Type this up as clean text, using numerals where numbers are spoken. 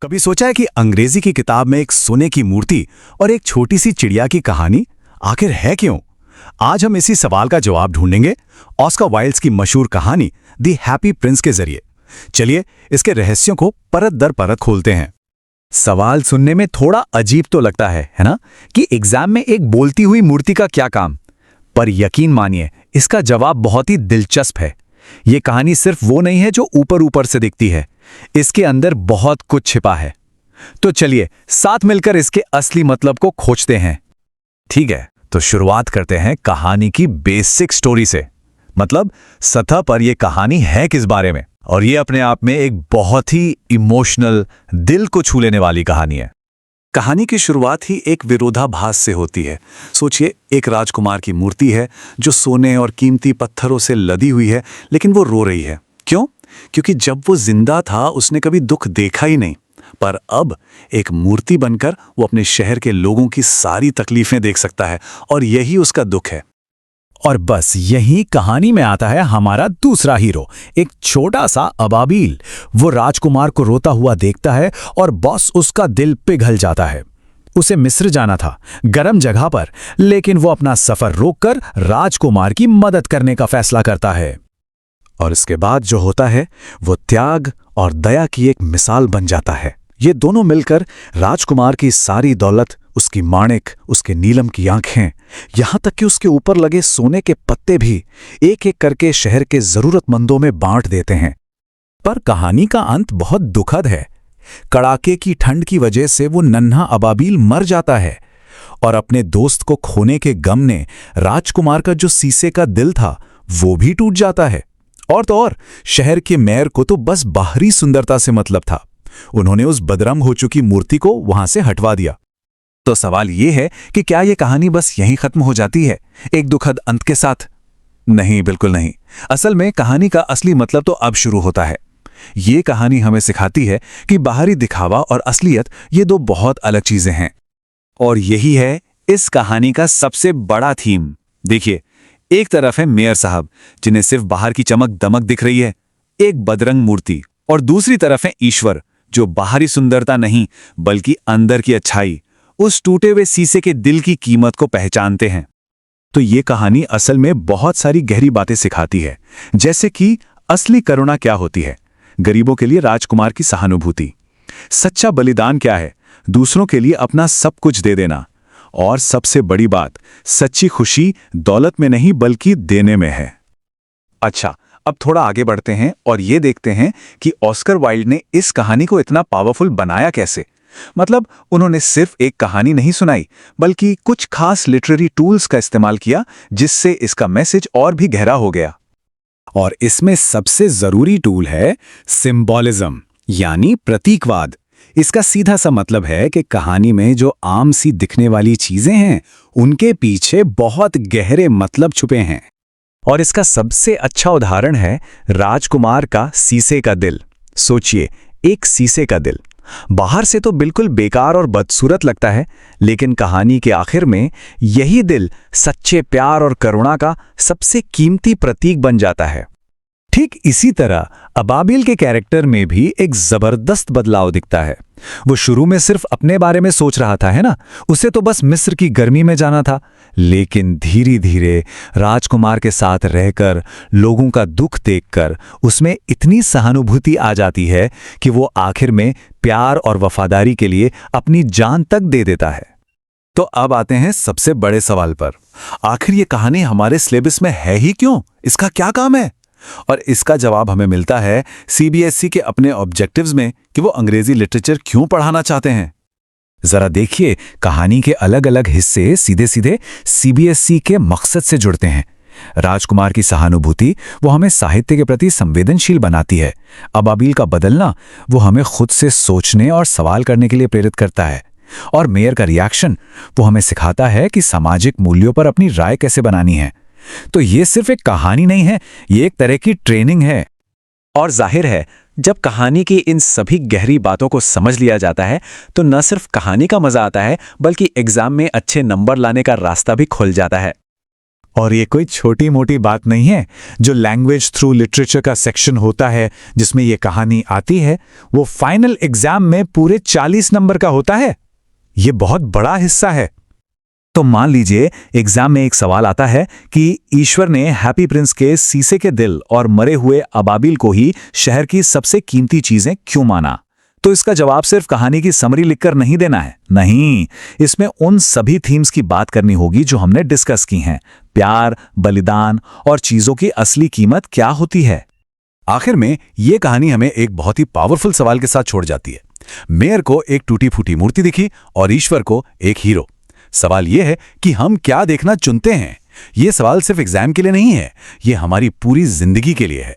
कभी सोचा है कि अंग्रेजी की किताब में एक सोने की मूर्ति और एक छोटी सी चिड़िया की कहानी आखिर है क्यों? आज हम इसी सवाल का जवाब ढूंढेंगे ऑस्कर वाइल्ड की मशहूर कहानी द हैप्पी प्रिंस के जरिए। चलिए इसके रहस्यों को परत दर परत खोलते हैं। सवाल सुनने में थोड़ा अजीब तो लगता है ना, कि एग्जाम में एक बोलती हुई मूर्ति का क्या काम। पर यकीन मानिए, इसका जवाब बहुत ही दिलचस्प है। ये कहानी सिर्फ वो नहीं है जो ऊपर ऊपर से दिखती है, इसके अंदर बहुत कुछ छिपा है। तो चलिए साथ मिलकर इसके असली मतलब को खोजते हैं। ठीक है, तो शुरुआत करते हैं कहानी की बेसिक स्टोरी से। मतलब सतह पर यह कहानी है किस बारे में, और ये अपने आप में एक बहुत ही इमोशनल, दिल को छू लेने वाली कहानी है। कहानी की शुरुआत ही एक विरोधाभास से होती है। सोचिए, एक राजकुमार की मूर्ति है जो सोने और कीमती पत्थरों से लदी हुई है, लेकिन वो रो रही है। क्यों? क्योंकि जब वो जिंदा था उसने कभी दुख देखा ही नहीं, पर अब एक मूर्ति बनकर वो अपने शहर के लोगों की सारी तकलीफें देख सकता है, और यही उसका दुख है। और बस यही कहानी में आता है हमारा दूसरा हीरो, एक छोटा सा अबाबील। वो राजकुमार को रोता हुआ देखता है और बस उसका दिल पिघल जाता है। उसे मिस्र जाना था, गर्म जगह पर, लेकिन वो अपना सफर रोककर राजकुमार की मदद करने का फैसला करता है। और इसके बाद जो होता है वो त्याग और दया की एक मिसाल बन जाता है। ये दोनों मिलकर राजकुमार की सारी दौलत, उसकी माणिक, उसके नीलम की आंखें, यहां तक कि उसके ऊपर लगे सोने के पत्ते भी एक एक करके शहर के जरूरतमंदों में बांट देते हैं। पर कहानी का अंत बहुत दुखद है। कड़ाके की ठंड की वजह से वो नन्हा अबाबील मर जाता है, और अपने दोस्त को खोने के गम ने राजकुमार का जो शीशे का दिल था वो भी टूट जाता है। और तो और शहर के मेयर को तो बस बाहरी सुंदरता से मतलब था। उन्होंने उस बदरंग हो चुकी मूर्ति को वहां से हटवा दिया। तो सवाल ये है कि क्या ये कहानी बस यहीं खत्म हो जाती है, एक दुखद अंत के साथ? नहीं, बिल्कुल नहीं। असल में कहानी का असली मतलब तो अब शुरू होता है। ये कहानी हमें सिखाती है कि बाहरी दिखावा और असलियत, ये दो बहुत अलग चीजें हैं। और यही है इस कहानी का सबसे बड़ा थीम। देखिए, एक तरफ है मेयर साहब, जिन्हें सिर्फ बाहर की चमक दमक दिख रही है, एक बदरंग मूर्ति, और दूसरी तरफ है ईश्वर, जो बाहरी सुंदरता नहीं बल्कि अंदर की अच्छाई, उस टूटे हुए शीशे के दिल की कीमत को पहचानते हैं। तो ये कहानी असल में बहुत सारी गहरी बातें सिखाती है, जैसे कि असली करुणा क्या होती है, गरीबों के लिए राजकुमार की सहानुभूति, सच्चा बलिदान क्या है, दूसरों के लिए अपना सब कुछ दे देना, और सबसे बड़ी बात, सच्ची खुशी दौलत में नहीं बल्कि देने में है। अच्छा, अब थोड़ा आगे बढ़ते हैं और ये देखते हैं कि ऑस्कर वाइल्ड ने इस कहानी को इतना पावरफुल बनाया कैसे। मतलब उन्होंने सिर्फ एक कहानी नहीं सुनाई, बल्कि कुछ खास लिटरेरी टूल्स का इस्तेमाल किया, जिससे इसका मैसेज और भी गहरा हो गया। और इसमें सबसे जरूरी टूल है सिंबॉलिज्म, यानी प्रतीकवाद। इसका सीधा सा मतलब है कि कहानी में जो आम सी दिखने वाली चीजें हैं, उनके पीछे बहुत गहरे मतलब छुपे हैं। और इसका सबसे अच्छा उदाहरण है राजकुमार का शीशे का दिल। सोचिए, एक शीशे का दिल बाहर से तो बिल्कुल बेकार और बदसूरत लगता है, लेकिन कहानी के आखिर में यही दिल सच्चे प्यार और करुणा का सबसे कीमती प्रतीक बन जाता है। ठीक इसी तरह अबाबिल के कैरेक्टर में भी एक जबरदस्त बदलाव दिखता है। वो शुरू में सिर्फ अपने बारे में सोच रहा था, है ना, उसे तो बस मिस्र की गर्मी में जाना था, लेकिन धीरे धीरे राजकुमार के साथ रहकर, लोगों का दुख देखकर उसमें इतनी सहानुभूति आ जाती है कि वो आखिर में प्यार और वफादारी के लिए अपनी जान तक दे देता है। तो अब आते हैं सबसे बड़े सवाल पर, आखिर ये कहानी हमारे सिलेबस में है ही क्यों? इसका क्या काम है? और इसका जवाब हमें मिलता है सीबीएसई के अपने ऑब्जेक्टिव्स में, कि वो अंग्रेजी लिटरेचर क्यों पढ़ाना चाहते हैं। जरा देखिए, कहानी के अलग अलग हिस्से सीधे सीधे सीबीएसई के मकसद से जुड़ते हैं। राजकुमार की सहानुभूति वो हमें साहित्य के प्रति संवेदनशील बनाती है। अबाबील का बदलना वो हमें खुद से सोचने और सवाल करने के लिए प्रेरित करता है। और मेयर का रिएक्शन वो हमें सिखाता है कि सामाजिक मूल्यों पर अपनी राय कैसे बनानी है। तो ये सिर्फ एक कहानी नहीं है, ये एक तरह की ट्रेनिंग है। और जाहिर है, जब कहानी की इन सभी गहरी बातों को समझ लिया जाता है, तो न सिर्फ कहानी का मजा आता है, बल्कि एग्जाम में अच्छे नंबर लाने का रास्ता भी खुल जाता है। और ये कोई छोटी मोटी बात नहीं है। जो लैंग्वेज थ्रू लिटरेचर का सेक्शन होता है जिसमें ये कहानी आती है, वो फाइनल एग्जाम में पूरे 40 नंबर का होता है। ये बहुत बड़ा हिस्सा है। तो मान लीजिए एग्जाम में एक सवाल आता है कि ईश्वर ने हैप्पी प्रिंस के सीसे के दिल और मरे हुए अबाबिल को ही शहर की सबसे कीमती चीजें क्यों माना। तो इसका जवाब सिर्फ कहानी की समरी लिखकर नहीं देना है। नहीं, इसमें उन सभी थीम्स की बात करनी होगी जो हमने डिस्कस की हैं। प्यार, बलिदान और चीजों की असली कीमत क्या होती है। आखिर में ये कहानी हमें एक बहुत ही पावरफुल सवाल के साथ छोड़ जाती है। मेयर को एक टूटी फूटी मूर्ति दिखी और ईश्वर को एक हीरो। सवाल यह है कि हम क्या देखना चुनते हैं। ये सवाल सिर्फ एग्जाम के लिए नहीं है, ये हमारी पूरी जिंदगी के लिए है।